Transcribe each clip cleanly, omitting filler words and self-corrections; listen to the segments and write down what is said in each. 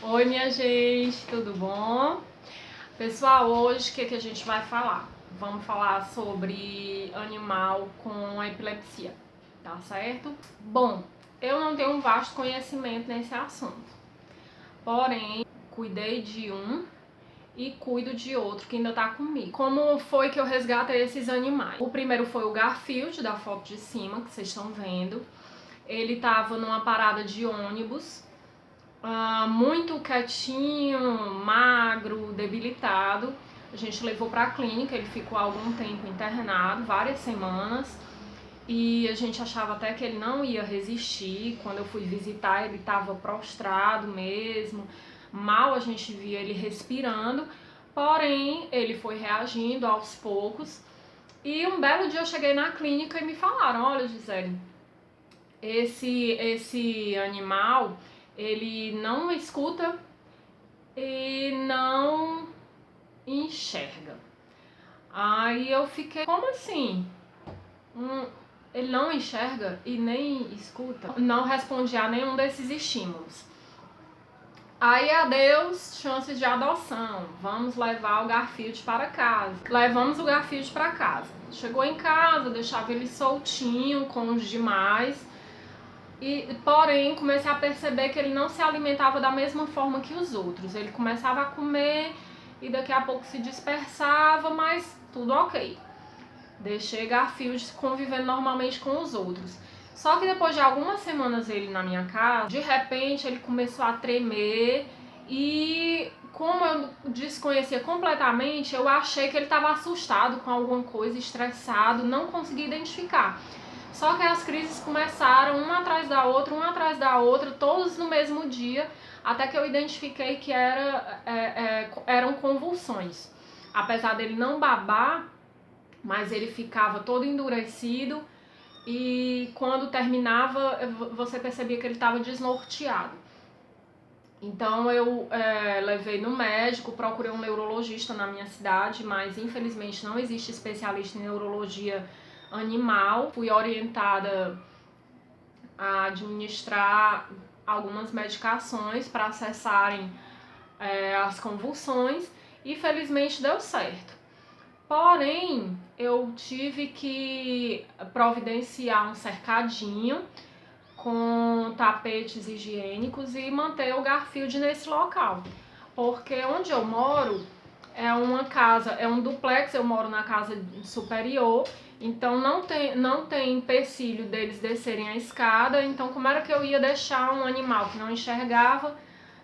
Oi, minha gente, tudo bom? Pessoal, hoje o que a gente vai falar? Vamos falar sobre animal com epilepsia, tá certo? Bom, eu não tenho um vasto conhecimento nesse assunto, porém, cuidei de um e cuido de outro que ainda tá comigo. Como foi que eu resgatei esses animais? O primeiro foi o Garfield, da foto de cima, que vocês estão vendo. Ele tava numa parada de ônibus, muito quietinho, magro, debilitado. A gente levou para a clínica, ele ficou algum tempo internado, várias semanas, e a gente achava até que ele não ia resistir. Quando eu fui visitar, ele estava prostrado mesmo, mal a gente via ele respirando, porém ele foi reagindo aos poucos. E um belo dia eu cheguei na clínica e me falaram: olha, Gisele, esse animal, ele não escuta e não enxerga. Aí eu fiquei, como assim? Ele não enxerga e nem escuta? Não respondi a nenhum desses estímulos. Aí, adeus, chances de adoção. Vamos levar o Garfield para casa. Levamos o Garfield para casa. Chegou em casa, deixava ele soltinho com os demais. Porém, comecei a perceber que ele não se alimentava da mesma forma que os outros. Ele começava a comer e daqui a pouco se dispersava, mas tudo ok. Deixei Garfield convivendo normalmente com os outros. Só que depois de algumas semanas ele na minha casa, de repente ele começou a tremer e, como eu desconhecia completamente, eu achei que ele estava assustado com alguma coisa, estressado, não consegui identificar. Só que as crises começaram uma atrás da outra, todos no mesmo dia, até que eu identifiquei que eram convulsões. Apesar dele não babar, mas ele ficava todo endurecido e quando terminava você percebia que ele estava desnorteado. Então eu levei no médico, procurei um neurologista na minha cidade, mas infelizmente não existe especialista em neurologia animal. Fui orientada a administrar algumas medicações para cessarem as convulsões e felizmente deu certo. Porém, eu tive que providenciar um cercadinho com tapetes higiênicos e manter o Garfield nesse local, porque onde eu moro é uma casa, é um duplex, eu moro na casa superior, então não tem empecilho deles descerem a escada. Então como era que eu ia deixar um animal que não enxergava,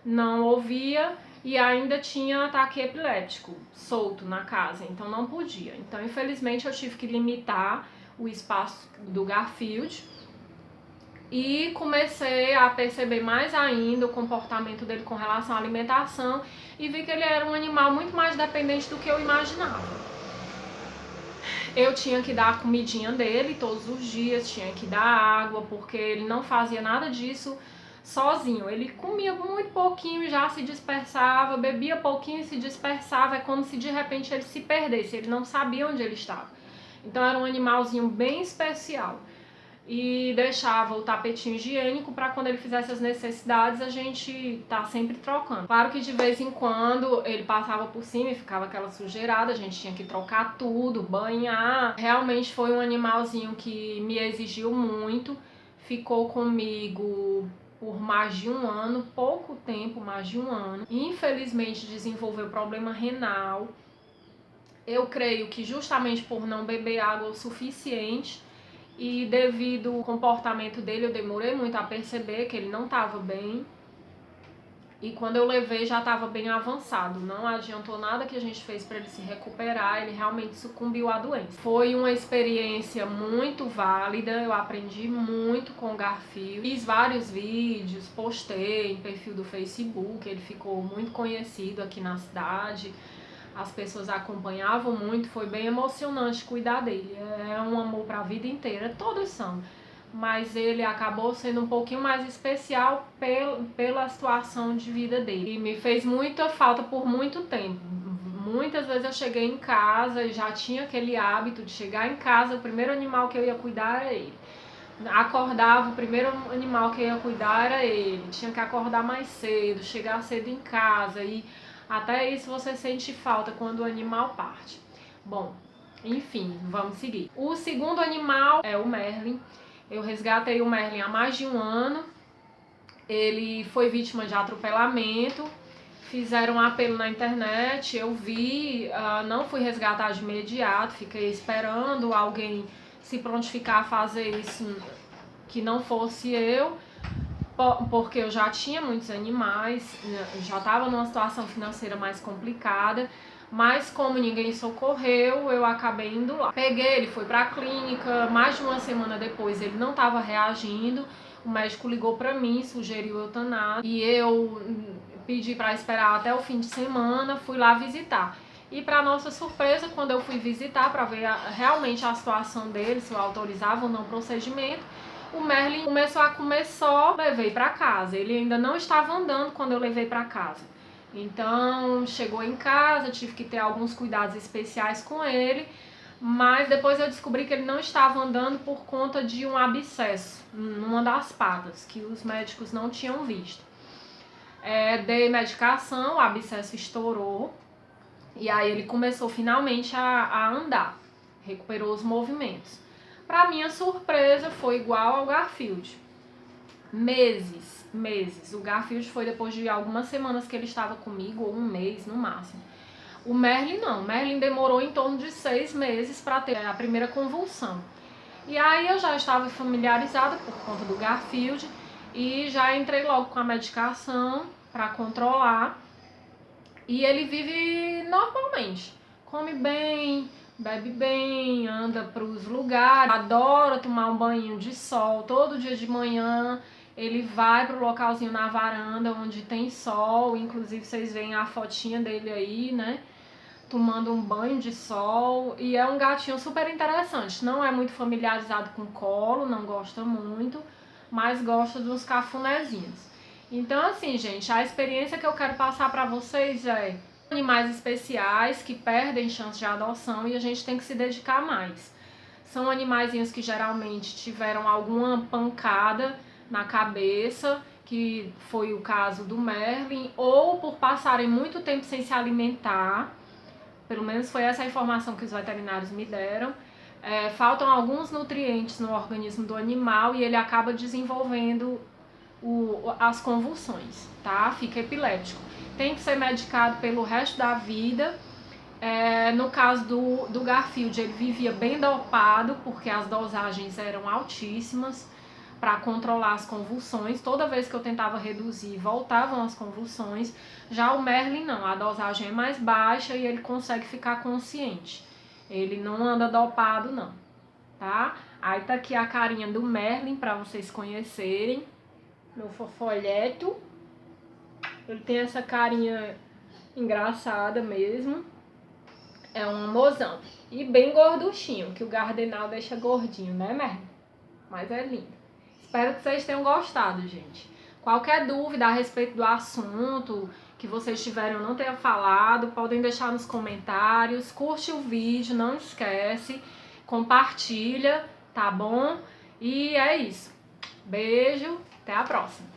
não ouvia e ainda tinha ataque epilético solto na casa? Então não podia. Então infelizmente eu tive que limitar o espaço do Garfield e comecei a perceber mais ainda o comportamento dele com relação à alimentação e vi que ele era um animal muito mais dependente do que eu imaginava. Eu tinha que dar a comidinha dele todos os dias, tinha que dar água, porque ele não fazia nada disso sozinho. Ele comia muito pouquinho e já se dispersava, bebia pouquinho e se dispersava. É como se de repente ele se perdesse, ele não sabia onde ele estava. Então era um animalzinho bem especial. E deixava o tapetinho higiênico para quando ele fizesse as necessidades a gente tá sempre trocando. Claro que de vez em quando ele passava por cima e ficava aquela sujeirada, a gente tinha que trocar tudo, banhar. Realmente foi um animalzinho que me exigiu muito, ficou comigo por mais de um ano, pouco tempo, mais de um ano. Infelizmente desenvolveu problema renal. Eu creio que justamente por não beber água o suficiente. E devido ao comportamento dele, eu demorei muito a perceber que ele não estava bem. E quando eu levei já estava bem avançado. Não adiantou nada que a gente fez para ele se recuperar, ele realmente sucumbiu à doença. Foi uma experiência muito válida, eu aprendi muito com o Garfield. Fiz vários vídeos, postei em perfil do Facebook, ele ficou muito conhecido aqui na cidade. As pessoas acompanhavam muito, foi bem emocionante cuidar dele. É um amor para a vida inteira, todos são. Mas ele acabou sendo um pouquinho mais especial pela situação de vida dele. E me fez muita falta por muito tempo. Muitas vezes eu cheguei em casa e já tinha aquele hábito de chegar em casa, o primeiro animal que eu ia cuidar era ele. acordava, o primeiro animal que eu ia cuidar era ele. Tinha que acordar mais cedo, chegar cedo em casa e até isso você sente falta quando o animal parte. Bom, enfim, vamos seguir. O segundo animal é o Merlin. Eu resgatei o Merlin há mais de um ano. Ele foi vítima de atropelamento. Fizeram um apelo na internet, eu vi, não fui resgatar de imediato, fiquei esperando alguém se prontificar a fazer isso, que não fosse eu, porque eu já tinha muitos animais, já estava numa situação financeira mais complicada, mas como ninguém socorreu, eu acabei indo lá. Peguei, ele foi para a clínica, mais de uma semana depois ele não estava reagindo, o médico ligou para mim, sugeriu eutanásia e eu pedi para esperar até o fim de semana, fui lá visitar. E para nossa surpresa, quando eu fui visitar para ver realmente a situação dele, se eu autorizava ou não o procedimento, o Merlin começou a comer só, levei para casa. Ele ainda não estava andando quando eu levei para casa. Então, chegou em casa, tive que ter alguns cuidados especiais com ele, mas depois eu descobri que ele não estava andando por conta de um abscesso numa das patas, que os médicos não tinham visto. Dei medicação, o abscesso estourou e aí ele começou finalmente a andar, recuperou os movimentos. Para minha surpresa, foi igual ao Garfield. Meses. O Garfield foi depois de algumas semanas que ele estava comigo, ou um mês no máximo. O Merlin não, o Merlin demorou em torno de 6 meses para ter a primeira convulsão. E aí eu já estava familiarizada por conta do Garfield e já entrei logo com a medicação para controlar. E ele vive normalmente, come bem, bebe bem, anda para os lugares, adora tomar um banho de sol todo dia de manhã. Ele vai pro localzinho na varanda onde tem sol, inclusive vocês veem a fotinha dele aí, né? Tomando um banho de sol. E é um gatinho super interessante, não é muito familiarizado com colo, não gosta muito, mas gosta dos cafunézinhos. Então assim, gente, a experiência que eu quero passar pra vocês é animais especiais que perdem chance de adoção e a gente tem que se dedicar mais. São animaizinhos que geralmente tiveram alguma pancada na cabeça, que foi o caso do Merlin, ou por passarem muito tempo sem se alimentar, pelo menos foi essa a informação que os veterinários me deram. Faltam alguns nutrientes no organismo do animal e ele acaba desenvolvendo as convulsões, tá? Fica epiléptico. Tem que ser medicado pelo resto da vida. No caso do Garfield, ele vivia bem dopado, porque as dosagens eram altíssimas para controlar as convulsões. Toda vez que eu tentava reduzir, voltavam as convulsões. Já o Merlin não, a dosagem é mais baixa e ele consegue ficar consciente. Ele não anda dopado não, tá? Aí tá aqui a carinha do Merlin para vocês conhecerem. Meu fofolheto. Ele tem essa carinha engraçada mesmo. É um mozão. E bem gorduchinho, que o Gardenal deixa gordinho, né, Merlin? Mas é lindo. Espero que vocês tenham gostado, gente. Qualquer dúvida a respeito do assunto que vocês tiverem ou não tenham falado, podem deixar nos comentários. Curte o vídeo, não esquece. Compartilha, tá bom? E é isso. Beijo, até a próxima.